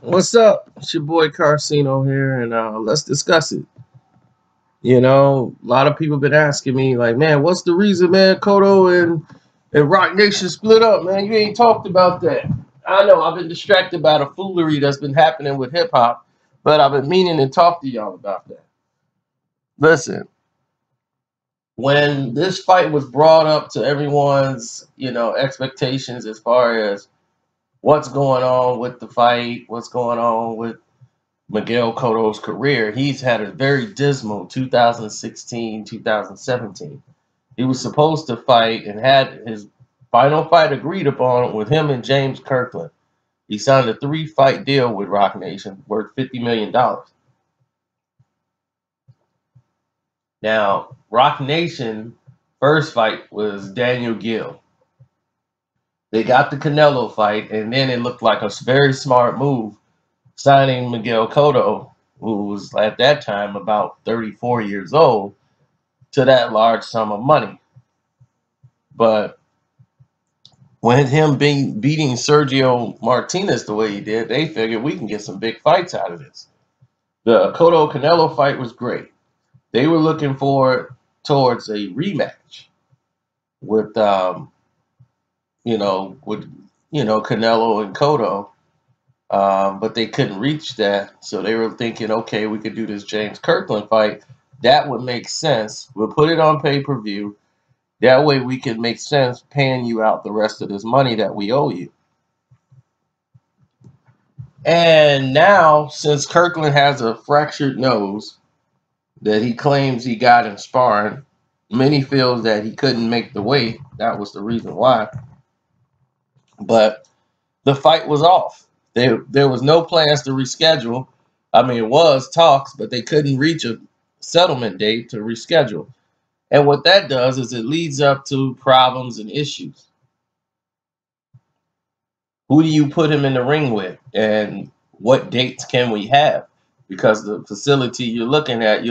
What's up? It's your boy Carcino here, and let's discuss it. A lot of people been asking me, like, man, what's the reason, man, Cotto and Rock Nation split up, man? You ain't talked about that. I know I've been distracted by the foolery that's been happening with hip hop, but I've been meaning to talk to y'all about that. Listen, when this fight was brought up to everyone's, expectations as far as what's going on with the fight, what's going on with Miguel Cotto's career, he's had a very dismal 2016, 2017. He was supposed to fight and had his final fight agreed upon with him and James Kirkland. He signed a 3-fight deal with Rock Nation worth $50 million. Now, Rock Nation first fight was Daniel Gill. They got the Canelo fight, and then it looked like a very smart move signing Miguel Cotto, who was at that time about 34 years old, to that large sum of money. But when him beating Sergio Martinez the way he did, they figured we can get some big fights out of this. The Cotto Canelo fight was great. They were looking forward towards a rematch with Canelo and Cotto, but they couldn't reach that. So they were thinking, okay, we could do this James Kirkland fight. That would make sense. We'll put it on pay-per-view. That way we can make sense paying you out the rest of this money that we owe you. And now, since Kirkland has a fractured nose that he claims he got in sparring, many feels that he couldn't make the weight. That was the reason why. But the fight was off. There was no plans to reschedule. I mean, it was talks, but they couldn't reach a settlement date to reschedule. And what that does is it leads up to problems and issues. Who do you put him in the ring with? And what dates can we have? Because the facility you're looking at,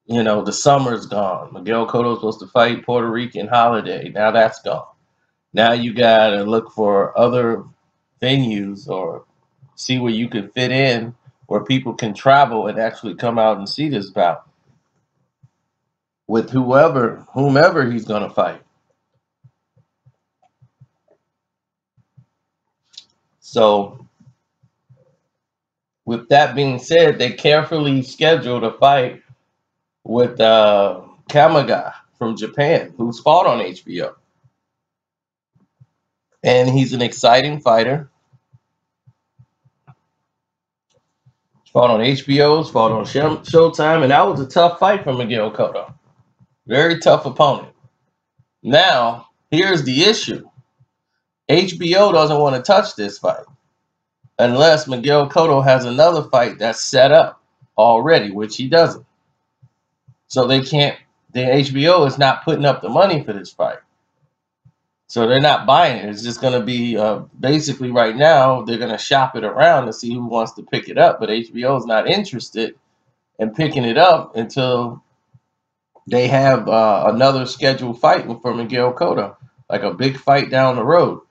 the summer's gone. Miguel Cotto's supposed to fight Puerto Rican Holiday. Now that's gone. Now you got to look for other venues or see where you can fit in where people can travel and actually come out and see this bout with whomever he's going to fight. So, with that being said, they carefully scheduled a fight with Kamaga from Japan, who's fought on HBO. And he's an exciting fighter. Fought on HBO, fought on Showtime, and that was a tough fight for Miguel Cotto. Very tough opponent. Now, here's the issue. HBO doesn't want to touch this fight unless Miguel Cotto has another fight that's set up already, which he doesn't. So they can't, the HBO is not putting up the money for this fight. So they're not buying it. It's just going to be basically right now, they're going to shop it around to see who wants to pick it up. But HBO is not interested in picking it up until they have another scheduled fight for Miguel Cotto, like a big fight down the road.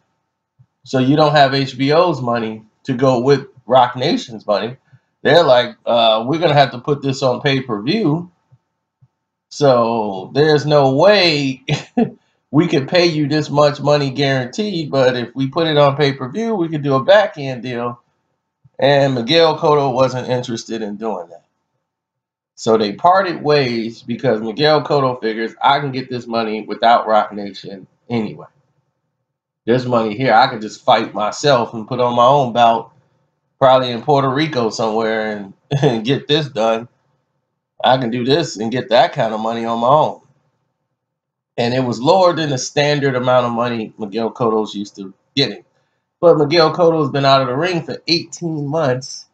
So you don't have HBO's money to go with Rock Nation's money. They're like, we're going to have to put this on pay-per-view. So there's no way we could pay you this much money guaranteed, but if we put it on pay-per-view, we could do a back-end deal. And Miguel Cotto wasn't interested in doing that. So they parted ways because Miguel Cotto figures I can get this money without Rock Nation anyway. This money here, I could just fight myself and put on my own bout, probably in Puerto Rico somewhere, and get this done. I can do this and get that kind of money on my own. And it was lower than the standard amount of money Miguel Cotto's used to getting. But Miguel Cotto's been out of the ring for 18 months.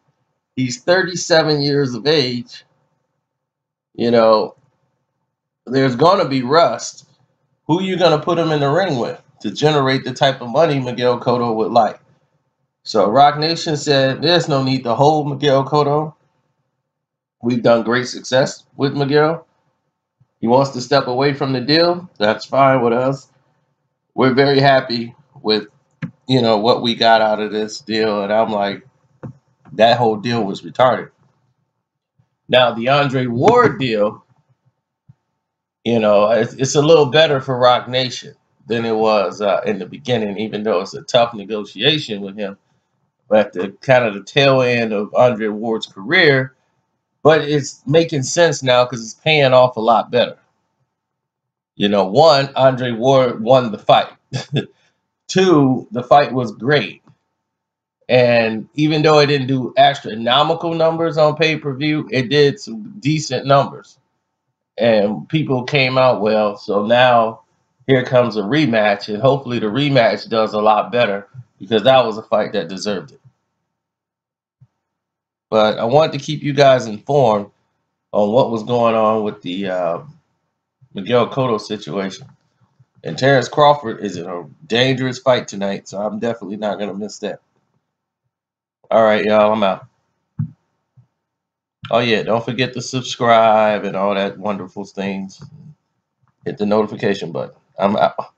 He's 37 years of age. There's going to be rust. Who are you going to put him in the ring with to generate the type of money Miguel Cotto would like? So Rock Nation said, there's no need to hold Miguel Cotto. We've done great success with Miguel. He wants to step away from the deal. That's fine with us. We're very happy with, you know, what we got out of this deal, and I'm like, that whole deal was retarded. Now the Andre Ward deal, you know, it's a little better for Rock Nation than it was in the beginning, even though it's a tough negotiation with him. But at the kind of the tail end of Andre Ward's career, but it's making sense now because it's paying off a lot better. You know, one, Andre Ward won the fight. Two, the fight was great. And even though it didn't do astronomical numbers on pay-per-view, it did some decent numbers. And people came out well. So now here comes a rematch. And hopefully the rematch does a lot better because that was a fight that deserved it. But I wanted to keep you guys informed on what was going on with the Miguel Cotto situation. And Terrence Crawford is in a dangerous fight tonight, so I'm definitely not going to miss that. All right, y'all, I'm out. Oh, yeah, don't forget to subscribe and all that wonderful things. Hit the notification button. I'm out.